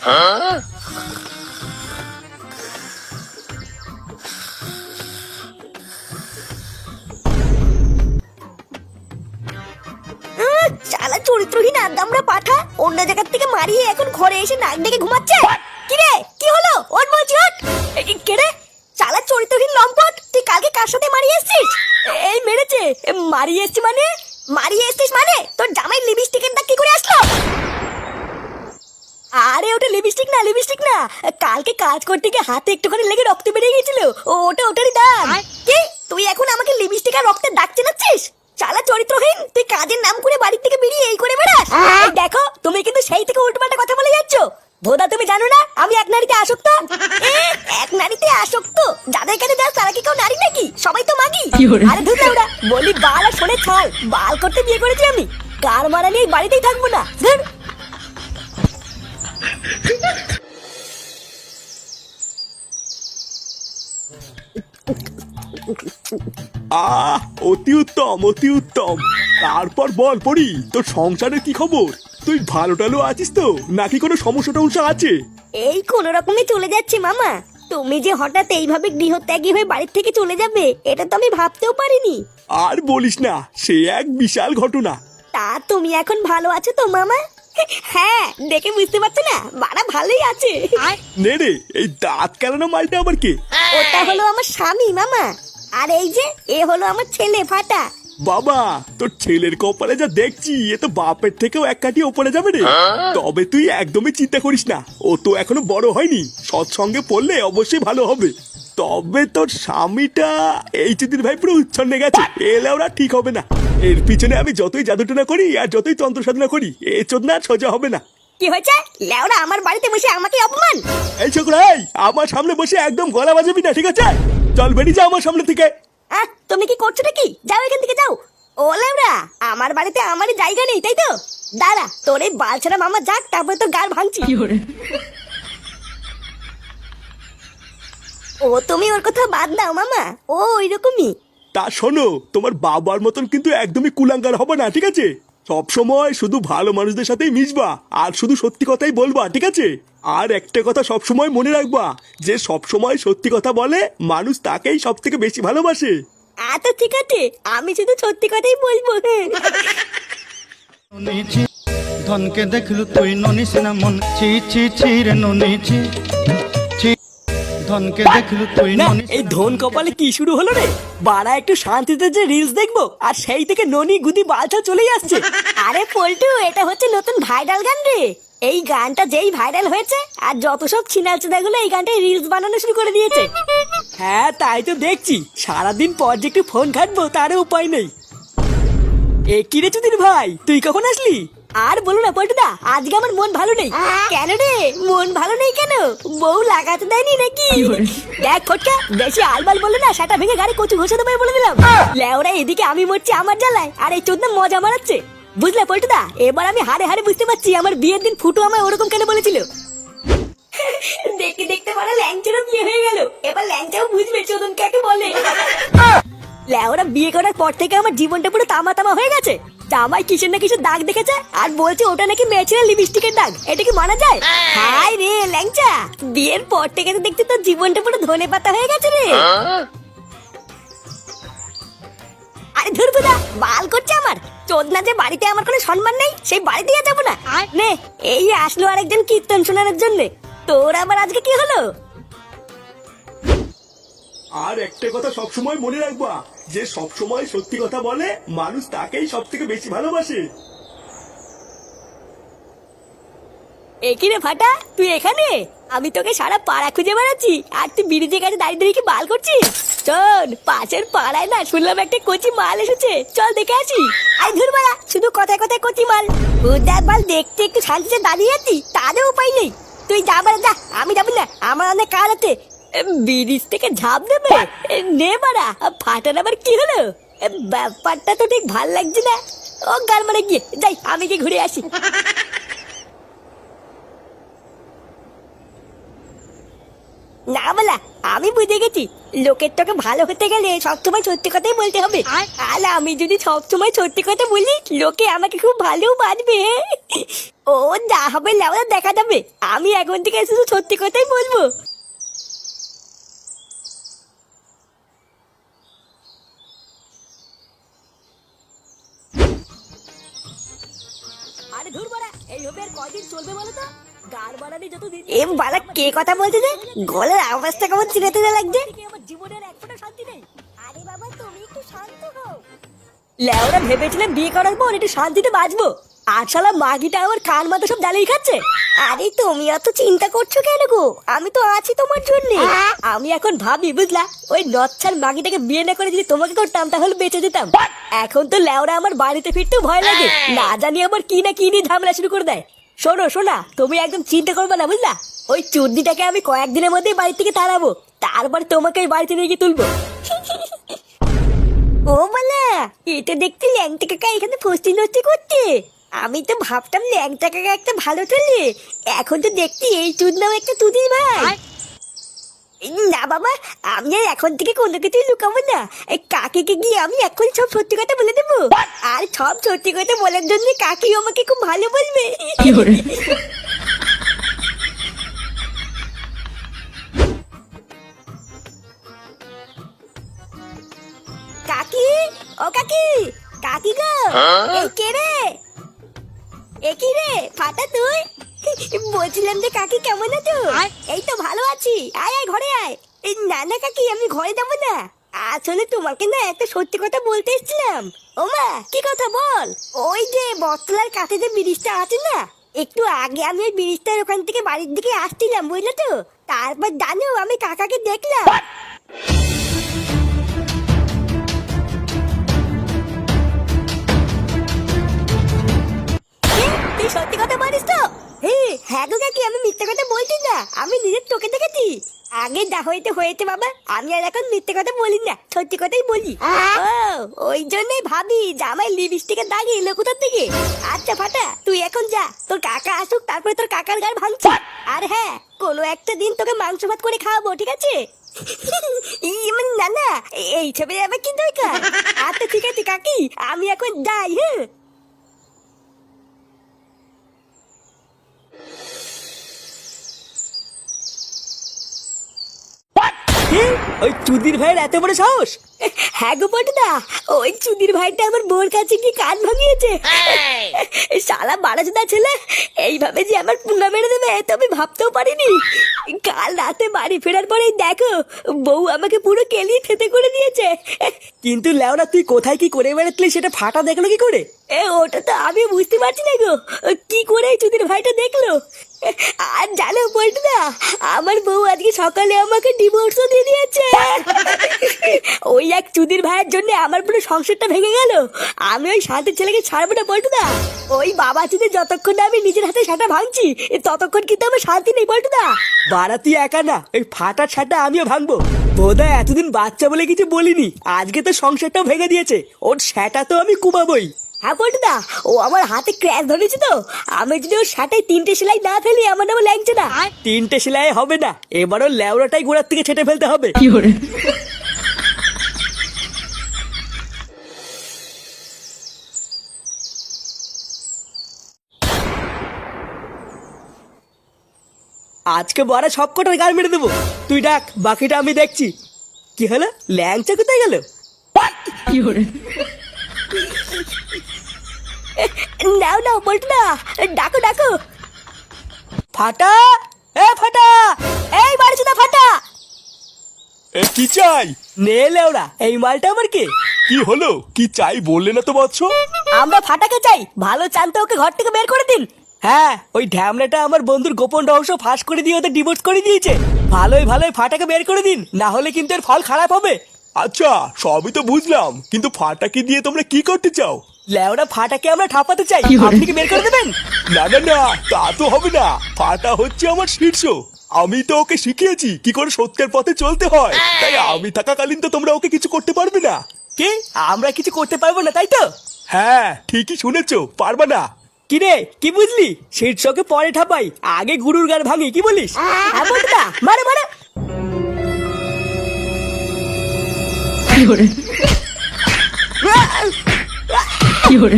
শালা চরিত্রহীন আদামরা পাঠা অন্য জায়গার থেকে মারিয়ে এখন ঘরে এসে নাক ডেকে ঘুমাচ্ছে। কি রে কি হলো? ওর বলছি হট। কে রে? শালা চরিত্রহীন লম্পট, তুই কালকে কার সাথে মারিয়ে এসেছিস? এই মেরেছে। মারিয়ে এসেছি মানে? মারিয়ে এসেছিস মানে তোর জামাই লিপস্টিকের দাগ কি করে আসলো? আরে ওটা লিপস্টিক না, লিপস্টিক না, কালকে কাজ করতে গিয়ে হাতে একটুখানি লেগে রক্ত বেরিয়ে গেছিল, ওটারই দাগ। কি তুই এখন আমাকে লিপস্টিক আর রক্তের দাগ চেনাচ্ছিস? শালা চরিত্রহীন, তুই কাজের নাম করে বাড়ি থেকে বেরিয়ে এই করে বেড়াস। দেখো তুমি কিন্তু সেই থেকে উল্টোপাল্টা কথা বলে যাচ্ছ। ভোদা তুমি জানো না আমি এক নারীতে আসক্ত? এক নারীতে আসক্ত? যাদের কাছে যাস তারা কি কেউ নারী নাকি? সবাই তো মাগি। আরে ধুর ওরা বলি বাল আর শোনে ছাল, বাল করতে বিয়ে করেছি আমি, কার মারা নিয়ে বাড়িতেই থাকবো না। ধুর। অতি উত্তম, অতি উত্তম। তারপর বল পড়ি, তোর সংসারের কি খবর? তুই ভালো টালো আছিস তো, নাকি কোনো সমস্যা টমস্যা আছে? এই কোন রকমে চলে যাচ্ছে মামা। তুমি যে হঠাৎ এইভাবে গৃহত্যাগী হয়ে বাড়ির থেকে চলে যাবে এটা তো আমি ভাবতেও পারিনি। আর বলিস না, সে এক বিশাল ঘটনা। তা তুমি এখন ভালো আছো তো মামা? হ্যাঁ, দেখে বুঝতে পারছো না বাড়া ভালোই আছে। নে রে, এই দাঁত কেলানো মালটা আবার কে? ওটা হলো আমার স্বামী মামা, আর এই যে এ হলো আমার ছেলে ফাটা। বাবা, তোর ছেলের কপালে যা দেখছি, এ তো বাপের থেকেও এক কাঠি ওপরে যাবে রে। তবে তুই একদমই চিন্তা করিস না, ও তো এখনো বড় হয়নি, সৎসঙ্গে পড়লে অবশ্যই ভালো হবে। তবে তোর স্বামীটা এই চিদির ভাই পুরো উচ্ছন্নে গেছে, এলে ওরা ঠিক হবে না। এর পিছনে আমি যতই জাদুটনা করি আর যতই তন্ত্র সাধনা করি, এ চোদনা সোজা হবে না। কি হয়েছে? লেওরা আমার বাড়িতে বসে আমাকে অপমান। এই ছোকরা, এই আমার সামনে বসে একদম গলা বাজাবি না, ঠিক আছে? চল বেরিয়ে যা আমার সামনে থেকে। তুমি কি করছো নাকি? যাও এখান থেকে যাও। ও লেওরা, আমার বাড়িতে আমারই জায়গা নেই তাই তো? দাঁড়া তোর এই বালছাড়া মামা যাক, তারপরে তোর গাল ভাঙছি। ও তুমি ওর কথা বাদ দাও মামা, ও ওইরকমই। তা শোনো, তোমার বাবার মতন কিন্তু একদমই কুলাঙ্গার হবে না, ঠিক আছে? সব সময় শুধু ভালো মানুষদের সাথেই মিশবা আর শুধু সত্যি কথাই বলবা, ঠিক আছে? আর একটা কথা সব সময় মনে রাখবা, যে সব সময় সত্যি কথা বলে মানুষ তাকেই সব থেকে বেশি ভালোবাসে। আচ্ছা ঠিক আছে, আমি শুধু সত্যি কথাই বলবো। ধনকে দেখলু তুই ননিস না মন, ছি ছি ছি রে ননিছি। ধনকে দেখলু তুই না, ননিস। এই ধন কপালে কি শুরু হলো রে? বাড়া একটু শান্তিতে যে রিলস দেখবো আর সেই থেকে ননি গুদি বালছা চলেই আসছে। আরে পল্টু, এটা হচ্ছে নতুন ভাইরাল গান রে। এই গানটা যেই ভাইরাল হয়েছে আর যত সব ছিনালচোদাগুলো এই গানটায় রিলস বানানো শুরু করে দিয়েছে। হ্যাঁ তাই তো দেখছি, সারাদিন পর যে একটু ফোন ঘাটবো তারও উপায় নেই। এ কি রে চুদির ভাই, তুই কখন আসলি? আর বলো না পল্টুদা, আজকে আমার মন ভালো নেই। কেন রে মন ভালো নেই কেন? বউ লাগাতে দেয়নি নাকি? দেখ ফটকা, বেশি আলবাল বললে না সেটা ভেঙে গাড়ি কচু ঘষে দেবে বলে দিলাম। লেওরা এদিকে আমি মরছি আমার জ্বালায়, আর এই চোদনা মজা মারাচ্ছে। বুঝলে পল্টুদা, এবার আমি হাড়ে হাড়ে বুঝতে পারছি আমার বিয়ের দিন ফুটু আমায় ওরকম কেন বলেছিল। দেখতে দেখতে পরে ল্যাংচারও বিয়ে হয়ে গেল, এবার ল্যাংচাও বুঝবে চোদন কাকে বলে। লেওরা বিয়ে করার পর থেকে আমার জীবনটা পুরো তামা তামা হয়ে গেছে। জামাই কিসের না কিসের দাগ দেখেছে আর বলছে ওটা নাকি মেয়েছেলের লিপস্টিকের দাগ। এটা কি মানা যায়? হাই রে ল্যাংচা, বিয়ের পর থেকে তো দেখছি তোর জীবনটা পুরো ধনে পাতা হয়ে গেছে রে। আরে ধুরবুদা, বাল করছে আমার চোদনা, যে বাড়িতে আমার কোনো সম্মান নেই সেই বাড়ি দিয়ে যাবো না। নে এই আসলো আরেকজন কীর্তন শোনানোর জন্য। তোর আবার আজকে কি হলো? আর একটা কথা সব সময় মনে রাখবা, যে সব সময় সত্যি কথা বলে মানুষ তাকেই সব থেকে বেশি ভালোবাসে। একই রে ফাটা, তুই এখানে? আমি তোকে সারা পাড়া খুঁজে বেড়াচ্ছি আর তুই ব্রিজের কাছে দাঁড়িয়ে দাঁড়িয়ে কি বাল করছিস? চল পাশের পাড়ায় না শুনলাম একটা কচি মাল এসেছে, চল দেখে আসি। আই ধুর বাড়া, শুধু কথায় কথায় কচি মাল। উদার বাল দেখতে একটু শান্তিতে দাঁড়িয়ে আছি, তারও উপায় নেই। তুই যা বাড়া যা, আমি যাবি না, আমার অনেক কাজ আছে। ব্রিজ থেকে ঝাঁপ দেবে? নে বাড়া, ফাটার আবার কি হলো? ব্যাপারটা তো ঠিক ভাল লাগছে না। ও গাল মারে গিয়ে যাই, আমি কি ঘুরে আসি। না বলা, আমি বুঝে গেছি, লোকের তোকে ভালো হতে গেলে সবসময় সত্যি কথাই বলতে হবে। আর আমি যদি সবসময় সত্যি কথা বলি লোকে আমাকে খুব ভালো বাঁধবে। ও যা হবে লেওরা দেখা যাবে, আমি এখন থেকে শুধু সত্যি কথাই বলবো। আরে ধুর বাড়া, এইভাবে আর কয়দিন চলবে বলো তো? গার বাড়ানি যত দিন এ বাড়া কে কথা বলছে যে গলার আওয়াজটা কেমন চিনে চিনে লাগছে। আমার জীবনের এক ফোঁটা শান্তি নেই। আরে বাবা তুমি একটু শান্ত হও। লেওরা ভেবেছিলাম বিয়ে করার পর একটু শান্তিতে বাঁচবো, আর শালা মাগিটা আমার কান মাথা সব জ্বালিয়ে খাচ্ছে। আরে তুমি অত চিন্তা করছো কেন গো, আমি তো আছি তোমার জন্য। আমি এখন ভাবি বুঝলা, ওই নচ্ছার মাগিটাকে বিয়ে না করে যদি তোমাকে করতাম তাহলে বেঁচে যেতাম। এখন তো লেওরা আমার বাড়িতে ফিরতেও ভয় লাগে, না জানি আবার কি না কি নিয়ে ঝামেলা শুরু করে দেয়। শোনো শোনা, তুমি একদম চিন্তা করবে না বুঝলা, ওই চুদ্দিটাকে আমি কয়েকদিনের মধ্যেই বাড়ি থেকে তাড়াবো, তারপর তোমাকে ওই বাড়িতে নিয়ে গিয়ে তুলবো। ও বলা, এটা দেখতে ল্যাংটা কাকা এখানে ফস্তি নষ্টি করতে। আমি তো ভাবতাম ল্যাংটা কাকা একটা ভালো ছেলে, এখন তো দেখছি এই চুদ নাও একটা চুদির ভাই। না বাবা, আমি আর এখন থেকে কোনো কিছুই লুকাবো না। এই কাকিকে গিয়ে আমি এখন সব সত্যি কথা বলে দেবো, আর সব সত্যি কথা বলার জন্য কাকি আমাকে খুব ভালো বলবে। কাকি, ও কাকি, কাকি গো, এই কে রে? এ কি রে ফাটা তুই? বলছিলাম যে কাকি কেমন আছো? এই তো ভালো আছি, আয় আয় ঘরে আয়। এই না না কাকি, আমি ঘরে যাবো না, আসলে তোমাকে না একটা সত্যি কথা বলতে এসেছিলাম। ও মা, কি কথা বল। ওই যে বটতলার কাছে যে ব্রিজটা আছে না, একটু আগে আমি ওই ব্রিজটার ওখান থেকে বাড়ির দিকে আসছিলাম বুঝলে তো, তারপর জানো আমি কাকাকে দেখলাম। তুই সত্যি কথা বলিস তো? হ্যাঁ গো কাকি, আমি মিথ্যে কথা বলছি না, আমি নিজের চোখে দেখেছি। আগে যা হইতে হয়েছে বাবা, আমি আর এখন মিথ্যে কথা বলি না, সত্যি কথাই বলি। ও, ওই জন্যই ভাবি জামাই লিপস্টিকের দাগ এলো কোথার থেকে। আচ্ছা ফাটা, তুই এখন যা, তোর কাকা আসুক তারপরে তোর কাকার গায়ে ভাঙছি। আর হ্যাঁ, কোনো একটা দিন তোকে মাংস ভাত করে খাওয়াবো, ঠিক আছে? না না, এই ছবি আবার কি দরকার। আচ্ছা ঠিক আছে কাকি, আমি এখন যাই। হ্যাঁ ওই চুদির ভাইয়ের এত বড় সাহস? হ্যাঁ গো বটদা, ওই চুদির ভাইটা আমার বোর কাছে কি কান ভাঙিয়েছে। শালা বাড়াচোদা ছেলে, এইভাবে যে আমার পুঙ্গা মেরে দেবে তো আমি ভাবতেও পারিনি। কাল রাতে বাড়ি ফেরার পরেই দেখো বউ আমাকে পুরো কেলিয়ে থেতে করে দিয়েছে। কিন্তু লেওরা তুই কোথায় কি করে বেড়াতলি সেটা ফাটা দেখলো কি করে? ওটা তো আমি বুঝতে পারছি না গো, কি করে এই চুদির ভাইটা দেখলো। আর জানো বলটুদা, আমার বউ আজকে সকালে আমাকে ডিভোর্সও দিয়ে দিয়েছে। ওই এক চুদির ভাইয়ের জন্য আমার পুরো সংসারটা ভেঙে গেল। আমি ওই শান্তির ছেলেকে ছাড়বো না বলটুদা। ওই বাবা চুদির যতক্ষণ না আমি নিজের হাতে সাটা ভাঙছি ততক্ষণ কিন্তু আমার শান্তি নেই বলটুদা। বাড়া তুই একা না, ওই ফাটার ছাটা আমিও ভাঙবো। বোধহয় এতদিন বাচ্চা বলে কিছু বলিনি, আজকে তো সংসারটাও ভেঙে দিয়েছে, ওর সেটা তো আমি কুবাবই। হ্যাঁ বলটুদা, ও আমার হাতে ক্র্যাশ ধরেছে তো, আমি যদি ওর শাটায় 3টে সেলাই না ফেলি আমার নামে লাগছে না। 3টে সেলাই হবে না, এবারও লেওড়াটাই গোড়ার থেকে ছেটে ফেলতে হবে। আজকে বড় সব কটার গাল মেরে দেবো, তুই ডাক, বাকিটা আমি দেখছি। কি হলো, ল্যাংচা কোথায় গেল? নাও নাও বলটুদা, ডাকো ডাকো। ফাটা, এ ফাটা, এই বাড়িচোদা ফাটা। এ কি চাই? নে লেওড়া, এই মালটা আমার কে? কি হলো, কি চাই বললে না তো বৎস? আমরা ফাটাকে চাই, ভালো চান তো ওকে ঘর থেকে বের করে দিন। হ্যাঁ, ওই ঢ্যামলাটা আমার বন্ধুর গোপন রহস্য ফাঁস করে দিয়ে ওদের ডিভোর্স করে দিয়েছে। ভালোই ভালোই ফাটাকে বের করে দিন, না হলে কিন্তু এর ফল খারাপ হবে। আচ্ছা সবই তো বুঝলাম, কিন্তু ফাটাকে দিয়ে তোমরা কি করতে চাও? লেওড়া ফাটাকে আমরা ঠাপাতে চাই, আপনি কি বের করে দেবেন? না না না, তা তো হবে না, ফাটা হচ্ছে আমার শীর্ষ, আমি তো ওকে শিখিয়েছি কি করে সত্যের পথে চলতে হয়, তাই আমি থাকাকালীন তো তোমরা ওকে কিছু করতে পারবে না। কি, আমরা কিছু করতে পারবো না তাই তো? হ্যাঁ ঠিকই শুনেছো, পারবা না। কি রে, কি বুঝলি? শীর্ষকে পরে ঠাপাই, আগে গুরুর গান ভাঙি, কি বলিস? হ্যাঁ বলটুদা, মারো মারো। কি hore